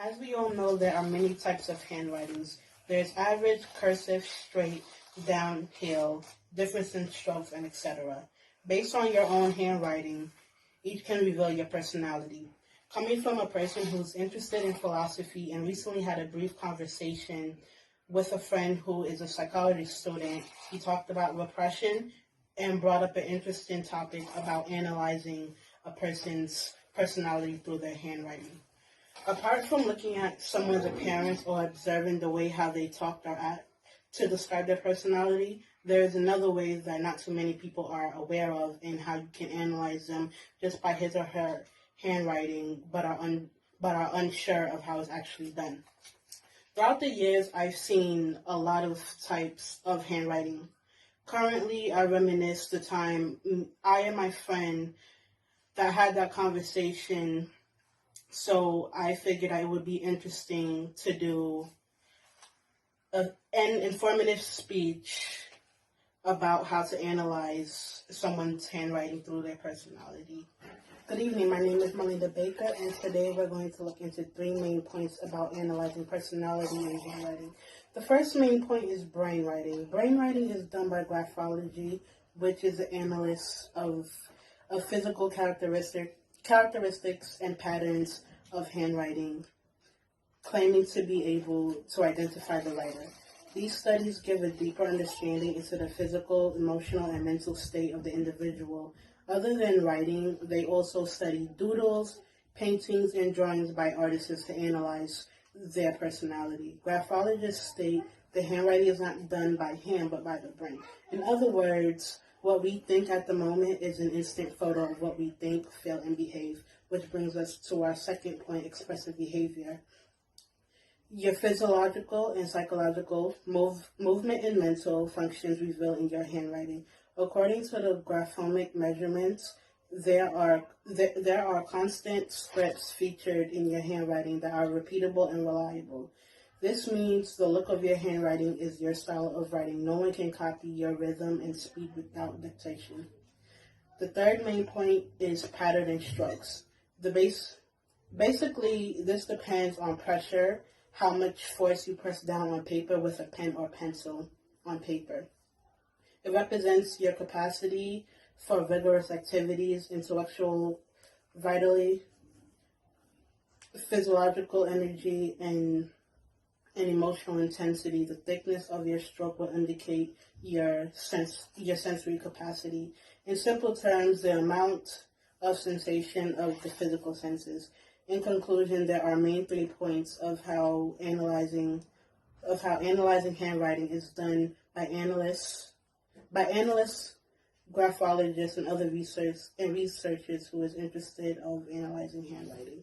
As we all know, there are many types of handwritings. There's average, cursive, straight, downhill, difference in strokes, and etc. Based on your own handwriting, each can reveal your personality. Coming from a person who's interested in philosophy and recently had a brief conversation with a friend who is a psychology student, he talked about repression and brought up an interesting topic about analyzing a person's personality through their handwriting. Apart from looking at someone's appearance or observing the way how they talk or act to describe their personality, there is another way that not too many people are aware of and how you can analyze them just by his or her handwriting, but are unsure of how it's actually done. Throughout the years, I've seen a lot of types of handwriting. Currently, I reminisce the time I and my friend that had that conversation, so I figured it would be interesting to do an informative speech about how to analyze someone's handwriting through their personality. Good evening, my name is Melinda Baker, and today we're going to look into 3 main points about analyzing personality and handwriting. The first main point is brainwriting. Brainwriting is done by graphology, which is an analysis of physical characteristics and patterns of handwriting, claiming to be able to identify the writer. These studies give a deeper understanding into the physical, emotional, and mental state of the individual. Other than writing, they also study doodles, paintings, and drawings by artists to analyze their personality. Graphologists state the handwriting is not done by hand, but by the brain. In other words, what we think at the moment is an instant photo of what we think, feel, and behave, which brings us to our second point, expressive behavior. Your physiological and psychological movement and mental functions revealed in your handwriting. According to the graphomic measurements, there are constant scripts featured in your handwriting that are repeatable and reliable. This means the look of your handwriting is your style of writing. No one can copy your rhythm and speed without dictation. The third main point is pattern and strokes. Basically, this depends on pressure, how much force you press down on paper with a pen or pencil on paper. It represents your capacity for vigorous activities, intellectual vitality, physiological energy, and emotional intensity. The thickness of your stroke will indicate your sensory capacity. In simple terms, the amount of sensation of the physical senses. In conclusion, there are main 3 points of how analyzing handwriting is done by analysts, graphologists, and other researchers who is interested of analyzing handwriting.